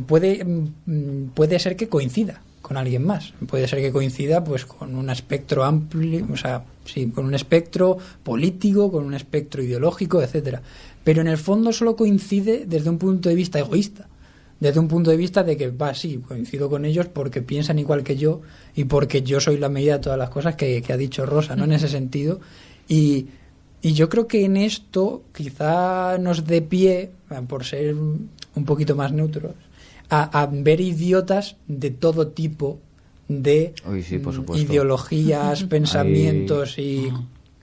puede ser que coincida con alguien más, puede ser que coincida pues con un espectro amplio, o sea, sí, con un espectro político, con un espectro ideológico, etcétera, pero en el fondo solo coincide desde un punto de vista egoísta, desde un punto de vista de que sí, coincido con ellos porque piensan igual que yo y porque yo soy la medida de todas las cosas que ha dicho Rosa, ¿no? En ese sentido, y yo creo que en esto quizá nos dé pie, por ser un poquito más neutros, a ver idiotas de todo tipo de ideologías, pensamientos y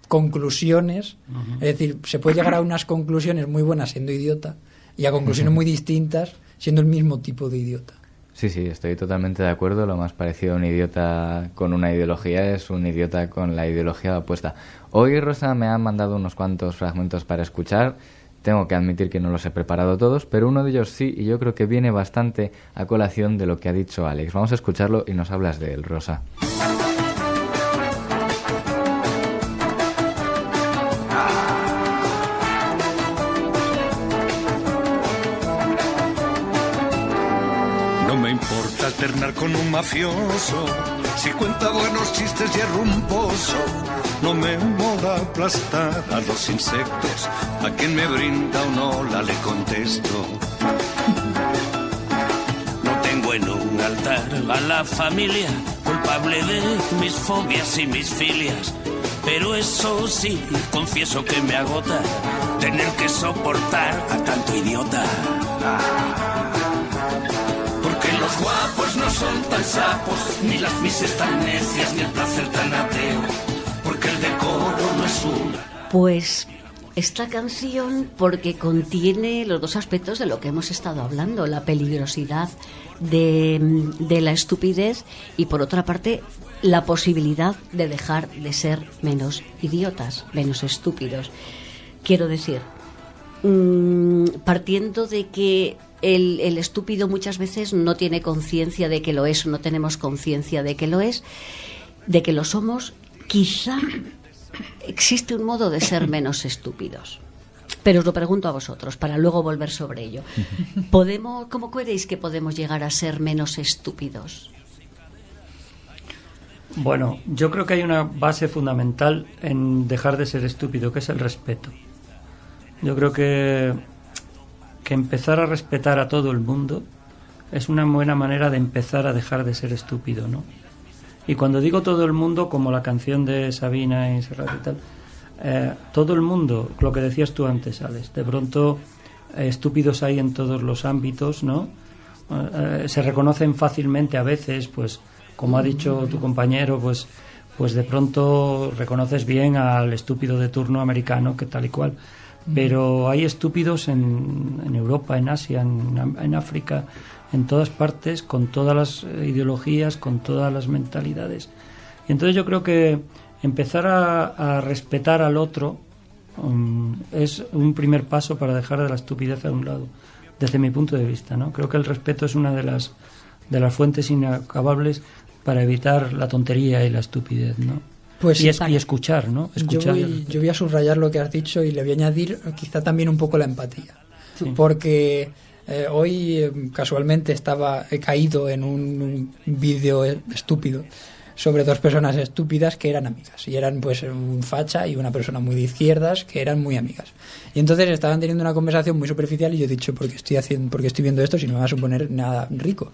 conclusiones. Es decir, se puede llegar a unas conclusiones muy buenas siendo idiota y a conclusiones muy distintas siendo el mismo tipo de idiota. Sí, estoy totalmente de acuerdo. Lo más parecido a un idiota con una ideología es un idiota con la ideología opuesta. Hoy Rosa me ha mandado unos cuantos fragmentos para escuchar. Tengo que admitir que no los he preparado todos, pero uno de ellos sí, y yo creo que viene bastante a colación de lo que ha dicho Alex. Vamos a escucharlo y nos hablas de él, Rosa. No me importa alternar con un mafioso, si cuenta buenos chistes y es rumboso. No me mola aplastar a los insectos, a quien me brinda una ola le contesto. No tengo en un altar a la familia, culpable de mis fobias y mis filias. Pero eso sí, confieso que me agota tener que soportar a tanto idiota. Porque los guapos no son tan sapos, ni las mises tan necias, ni el placer tan ateo. Porque el decoro no es una. Pues esta canción, porque contiene los dos aspectos de lo que hemos estado hablando, la peligrosidad de la estupidez y, por otra parte, la posibilidad de dejar de ser menos idiotas, menos estúpidos. Quiero decir, partiendo de que el estúpido muchas veces no tiene conciencia de que lo es, no tenemos conciencia de que lo es, de que lo somos. Quizá existe un modo de ser menos estúpidos. Pero os lo pregunto a vosotros, para luego volver sobre ello. ¿Cómo creéis que podemos llegar a ser menos estúpidos? Bueno, yo creo que hay una base fundamental en dejar de ser estúpido, que es el respeto. Yo creo que empezar a respetar a todo el mundo es una buena manera de empezar a dejar de ser estúpido, ¿no? Y cuando digo todo el mundo, como la canción de Sabina y Serrat y tal, todo el mundo, lo que decías tú antes, Alex, de pronto estúpidos hay en todos los ámbitos, ¿no? Se reconocen fácilmente a veces, pues como ha dicho tu compañero, pues de pronto reconoces bien al estúpido de turno americano, que tal y cual. Pero hay estúpidos en Europa, en Asia, en África, en todas partes, con todas las ideologías, con todas las mentalidades. Y entonces yo creo que empezar a respetar al otro es un primer paso para dejar de la estupidez a un lado, desde mi punto de vista, ¿no? Creo que el respeto es una de las fuentes inacabables para evitar la tontería y la estupidez, ¿no? Pues y escuchar, ¿no? Escuchar. Yo voy a subrayar lo que has dicho y le voy a añadir quizá también un poco la empatía. Sí. Porque hoy casualmente he caído en un vídeo estúpido sobre dos personas estúpidas que eran amigas, y eran pues un facha y una persona muy de izquierdas que eran muy amigas, y entonces estaban teniendo una conversación muy superficial y yo he dicho, ¿por qué estoy viendo esto si no me va a suponer nada rico?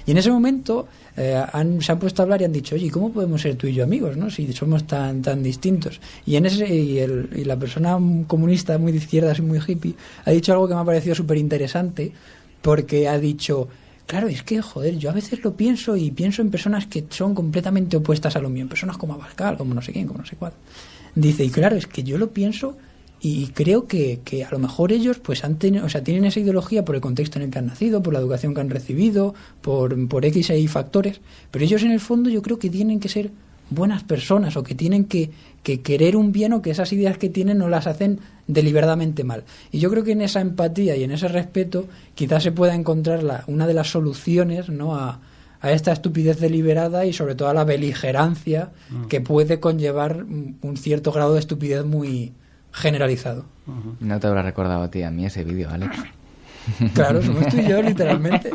Y en ese momento se han puesto a hablar y han dicho, oye, ¿cómo podemos ser tú y yo amigos, no? Si somos tan distintos. Y la persona comunista muy de izquierdas y muy hippie ha dicho algo que me ha parecido súper interesante, porque ha dicho, claro, es que, joder, yo a veces lo pienso y pienso en personas que son completamente opuestas a lo mío, personas como Abascal, como no sé quién, como no sé cuál. Dice, y claro, es que yo lo pienso y creo que a lo mejor ellos pues tienen esa ideología por el contexto en el que han nacido, por la educación que han recibido, por X y factores, pero ellos en el fondo yo creo que tienen que ser buenas personas, o que tienen que querer un bien, o que esas ideas que tienen no las hacen deliberadamente mal. Y yo creo que en esa empatía y en ese respeto quizás se pueda encontrar una de las soluciones, ¿no?, a esta estupidez deliberada y sobre todo a la beligerancia que puede conllevar un cierto grado de estupidez muy generalizado. No te habrá recordado a ti, a mí ese vídeo, Alex. Claro, somos tú y yo, literalmente.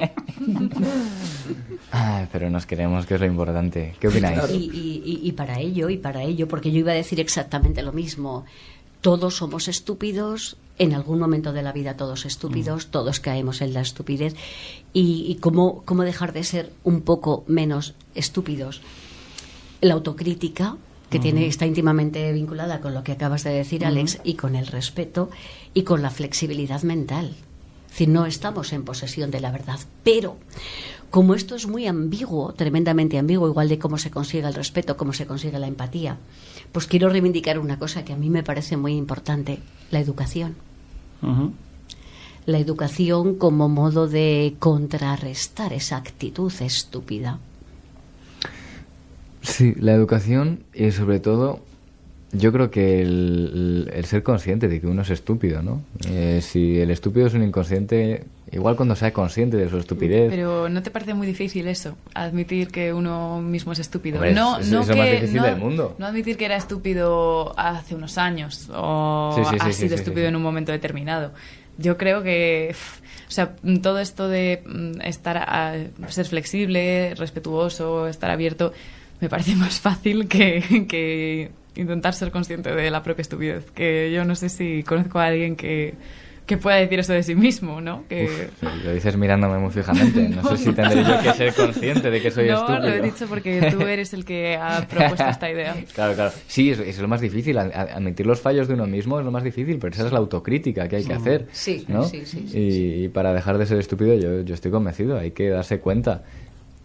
Pero nos queremos, que es lo importante. ¿Qué opináis? Y para ello, porque yo iba a decir exactamente lo mismo. Todos somos estúpidos, en algún momento de la vida todos estúpidos, todos caemos en la estupidez. Y cómo dejar de ser un poco menos estúpidos. La autocrítica, que está íntimamente vinculada con lo que acabas de decir, Alex, y con el respeto y con la flexibilidad mental. Es decir, no estamos en posesión de la verdad, pero como esto es muy ambiguo, tremendamente ambiguo, igual de cómo se consigue el respeto, cómo se consigue la empatía, pues quiero reivindicar una cosa que a mí me parece muy importante: la educación. la educación como modo de contrarrestar esa actitud estúpida. Sí, la educación y sobre todo yo creo que el ser consciente de que uno es estúpido, ¿no? Si el estúpido es un inconsciente, igual cuando sea consciente de su estupidez... Pero ¿no te parece muy difícil eso? Admitir que uno mismo es estúpido. Hombre, no, es no lo que, más difícil no, del mundo. No admitir que era estúpido hace unos años o ha sido estúpido en un momento determinado. Yo creo que... O sea, todo esto de ser flexible, respetuoso, estar abierto, me parece más fácil que intentar ser consciente de la propia estupidez. Que yo no sé si conozco a alguien que pueda decir eso de sí mismo, ¿no? Que... Uf, lo dices mirándome muy fijamente. No sé si tendré yo que ser consciente de que soy estúpido. No, lo he dicho porque tú eres el que ha propuesto esta idea. Claro. Sí, es lo más difícil. Admitir los fallos de uno mismo es lo más difícil, pero esa es la autocrítica que hay que hacer. Sí, ¿no? sí. Y para dejar de ser estúpido, yo estoy convencido. Hay que darse cuenta.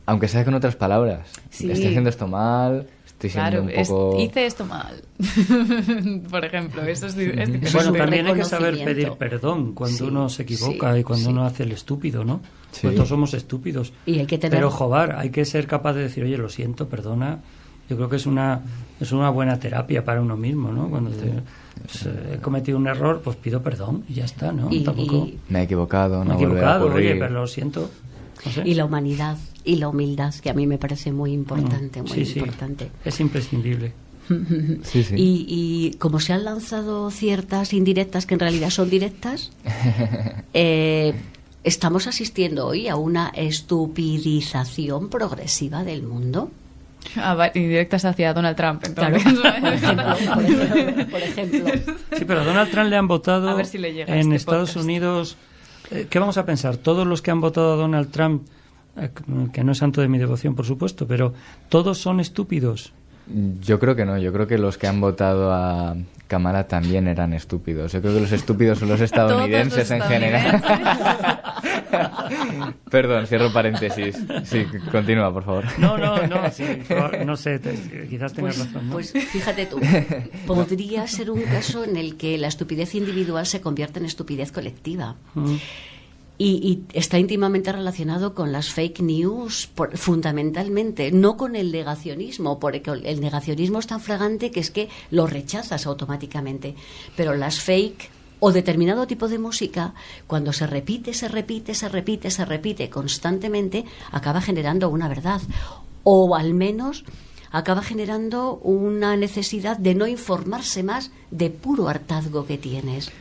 Aunque sea con otras palabras. Sí. Estoy haciendo esto mal... Claro, un poco... hice esto mal. Por ejemplo, eso es diferente. Bueno, también hay que saber pedir perdón cuando uno se equivoca y cuando uno hace el estúpido, ¿no? Sí. Pues todos somos estúpidos. Y hay que tener... Pero, joder, hay que ser capaz de decir, oye, lo siento, perdona. Yo creo que es una buena terapia para uno mismo, ¿no? Cuando he cometido un error, pues pido perdón y ya está, ¿no? Tampoco... Me he equivocado, no volverá a ocurrir. Oye, pero lo siento. No sé. Y la humanidad y la humildad, que a mí me parece muy importante, importante. Es imprescindible. Sí. Y como se han lanzado ciertas indirectas que en realidad son directas, estamos asistiendo hoy a una estupidización progresiva del mundo. Indirectas hacia Donald Trump, entonces. Claro. Por ejemplo. Sí, pero a Donald Trump le han votado a ver si le llega en este Estados podcast. Unidos. ¿Qué vamos a pensar? Todos los que han votado a Donald Trump, que no es santo de mi devoción, por supuesto, pero ¿todos son estúpidos? Yo creo que no. Yo creo que los que han votado a Kamala también eran estúpidos. Yo creo que los estúpidos son los estadounidenses en general. Perdón, cierro paréntesis. Sí, continúa, por favor. No, sí, no sé, quizás tengas razón, ¿no? Pues fíjate tú, podría ser un caso en el que la estupidez individual se convierte en estupidez colectiva. Y está íntimamente relacionado con las fake news, fundamentalmente, no con el negacionismo, porque el negacionismo es tan fragante que es que lo rechazas automáticamente. Pero las fake o determinado tipo de música, cuando se repite constantemente, acaba generando una verdad. O al menos acaba generando una necesidad de no informarse más de puro hartazgo que tienes.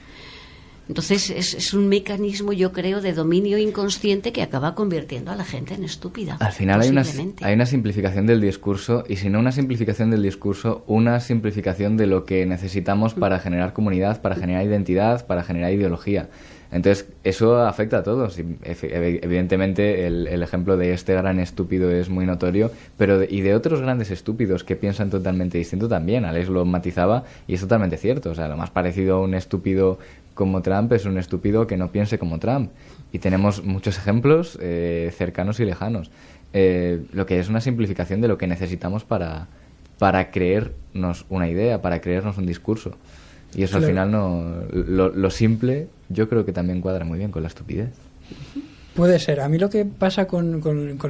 Entonces es un mecanismo, yo creo, de dominio inconsciente que acaba convirtiendo a la gente en estúpida. Al final hay una simplificación del discurso, y si no una simplificación del discurso, una simplificación de lo que necesitamos para generar comunidad, para generar identidad, para generar ideología. Entonces, eso afecta a todos. Evidentemente, el ejemplo de este gran estúpido es muy notorio, pero y de otros grandes estúpidos que piensan totalmente distinto también. Alex lo matizaba y es totalmente cierto. O sea, lo más parecido a un estúpido como Trump es un estúpido que no piense como Trump. Y tenemos muchos ejemplos cercanos y lejanos. Lo que es una simplificación de lo que necesitamos para creernos una idea, para creernos un discurso. Y eso, claro, al final lo simple yo creo que también cuadra muy bien con la estupidez. Puede ser. A mí lo que pasa con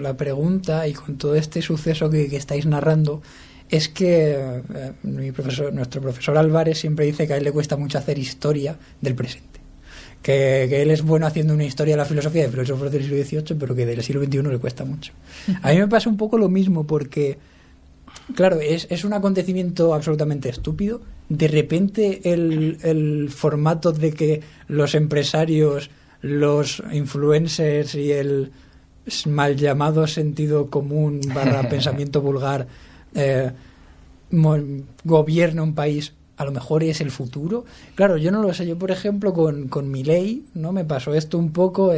la pregunta y con todo este suceso que estáis narrando es que nuestro profesor Álvarez siempre dice que a él le cuesta mucho hacer historia del presente. Que él es bueno haciendo una historia de la filosofía de filósofos del siglo XVIII, pero que del siglo XXI le cuesta mucho. A mí me pasa un poco lo mismo, porque claro, es un acontecimiento absolutamente estúpido. De repente el formato de que los empresarios, los influencers y el mal llamado sentido común / pensamiento vulgar gobierna un país, a lo mejor es el futuro. Claro, yo no lo sé. Yo, por ejemplo, con Milei, ¿no? Me pasó esto un poco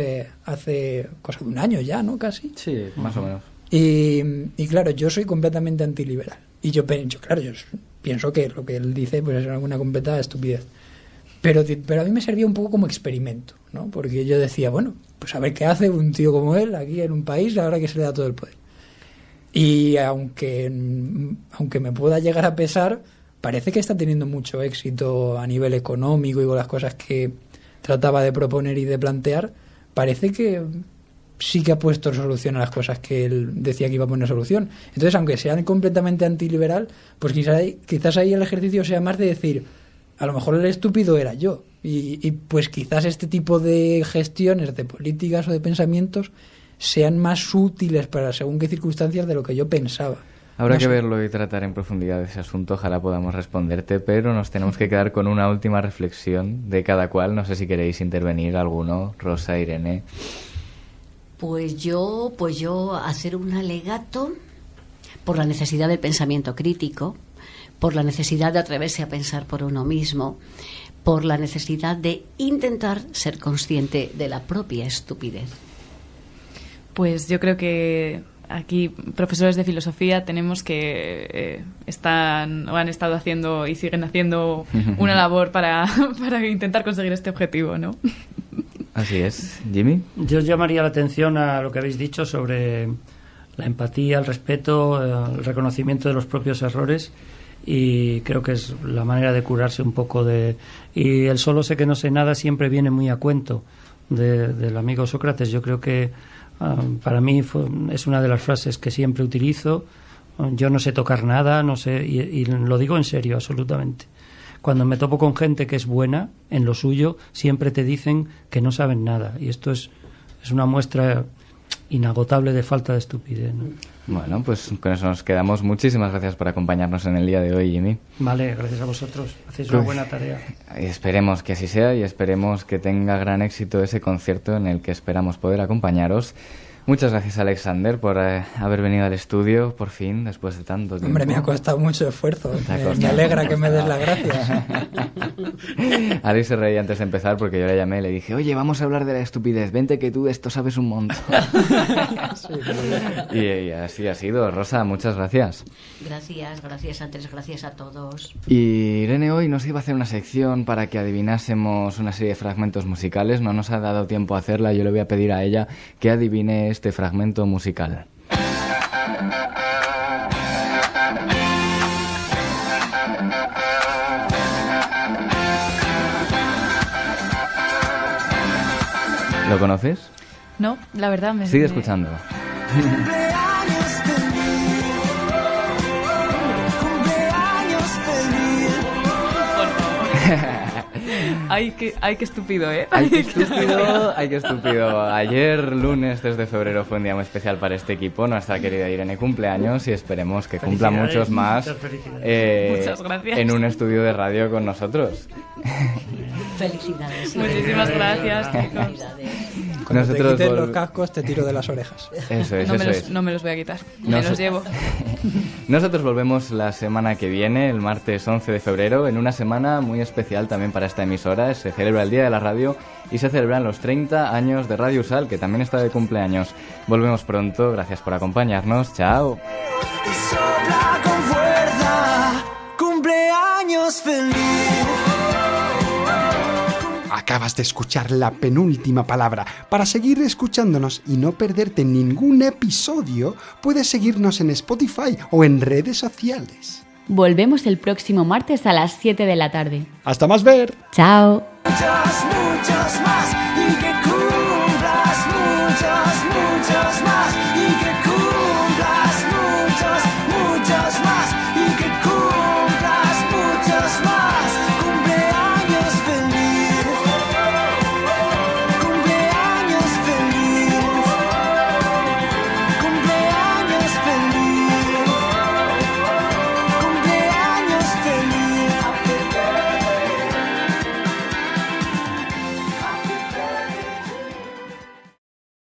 hace cosa de un año ya, ¿no? Casi. Sí, más o menos. Y claro, yo soy completamente antiliberal. Y yo pienso que lo que él dice pues es una completa estupidez. Pero a mí me servía un poco como experimento, ¿no? Porque yo decía, bueno, pues a ver qué hace un tío como él aquí en un país ahora que se le da todo el poder. Y aunque me pueda llegar a pesar, parece que está teniendo mucho éxito a nivel económico y con las cosas que trataba de proponer y de plantear, parece que sí que ha puesto solución a las cosas que él decía que iba a poner solución. Entonces, aunque sean completamente antiliberal, pues quizás ahí el ejercicio sea más de decir, a lo mejor el estúpido era yo. Y pues quizás este tipo de gestiones, de políticas o de pensamientos sean más útiles para según qué circunstancias de lo que yo pensaba. Habrá que verlo y tratar en profundidad ese asunto, ojalá podamos responderte, pero nos tenemos que quedar con una última reflexión de cada cual. No sé si queréis intervenir alguno, Rosa, Irene. Pues yo hacer un alegato por la necesidad del pensamiento crítico, por la necesidad de atreverse a pensar por uno mismo, por la necesidad de intentar ser consciente de la propia estupidez. Pues yo creo que aquí, profesores de filosofía, tenemos que han estado haciendo y siguen haciendo una labor para intentar conseguir este objetivo, ¿no? Así es. Jimmy. Yo llamaría la atención a lo que habéis dicho sobre la empatía, el respeto, el reconocimiento de los propios errores, y creo que es la manera de curarse un poco de... Y el solo sé que no sé nada siempre viene muy a cuento del amigo Sócrates. Yo creo que para mí es una de las frases que siempre utilizo. Yo no sé tocar nada, no sé, y lo digo en serio, absolutamente. Cuando me topo con gente que es buena en lo suyo, siempre te dicen que no saben nada. Y esto es una muestra inagotable de falta de estupidez, ¿no? Bueno, pues con eso nos quedamos. Muchísimas gracias por acompañarnos en el día de hoy, Jimmy. Vale, gracias a vosotros. Hacéis una buena tarea. Y esperemos que así sea y esperemos que tenga gran éxito ese concierto en el que esperamos poder acompañaros. Muchas gracias, Alexander, por haber venido al estudio, por fin, después de tanto tiempo. Hombre, me ha costado mucho esfuerzo. Me alegra que me des las gracias. Alex se reía antes de empezar porque yo le llamé y le dije, oye, vamos a hablar de la estupidez, vente que tú de esto sabes un montón. Sí, y así ha sido. Rosa, muchas gracias. Gracias Andrés, gracias a todos. Y Irene hoy nos iba a hacer una sección para que adivinásemos una serie de fragmentos musicales. No nos ha dado tiempo a hacerla, yo le voy a pedir a ella que adivine este fragmento musical. ¿Lo conoces? No, la verdad me... Sigue escuchando. Ay, qué estúpido, ¿eh? Ay, qué estúpido. Ayer, lunes 3 de febrero, fue un día muy especial para este equipo. Nuestra querida Irene cumpleaños y esperemos que cumpla muchos más muchas gracias. En un estudio de radio con nosotros. Felicidades. Muchísimas gracias, chicos. Cuando te quites los cascos te tiro de las orejas. Eso es, no me los voy a quitar, me los llevo. Nosotros volvemos la semana que viene, el martes 11 de febrero, en una semana muy especial también para esta emisora. Se celebra el Día de la Radio y se celebran los 30 años de Radio Usal, que también está de cumpleaños. Volvemos pronto, gracias por acompañarnos, chao. Y sopla con fuerza, cumpleaños feliz. Acabas de escuchar la penúltima palabra. Para seguir escuchándonos y no perderte ningún episodio, puedes seguirnos en Spotify o en redes sociales. Volvemos el próximo martes a las 7 de la tarde. ¡Hasta más ver! ¡Chao! Muchos más y que cumplas muchos más y que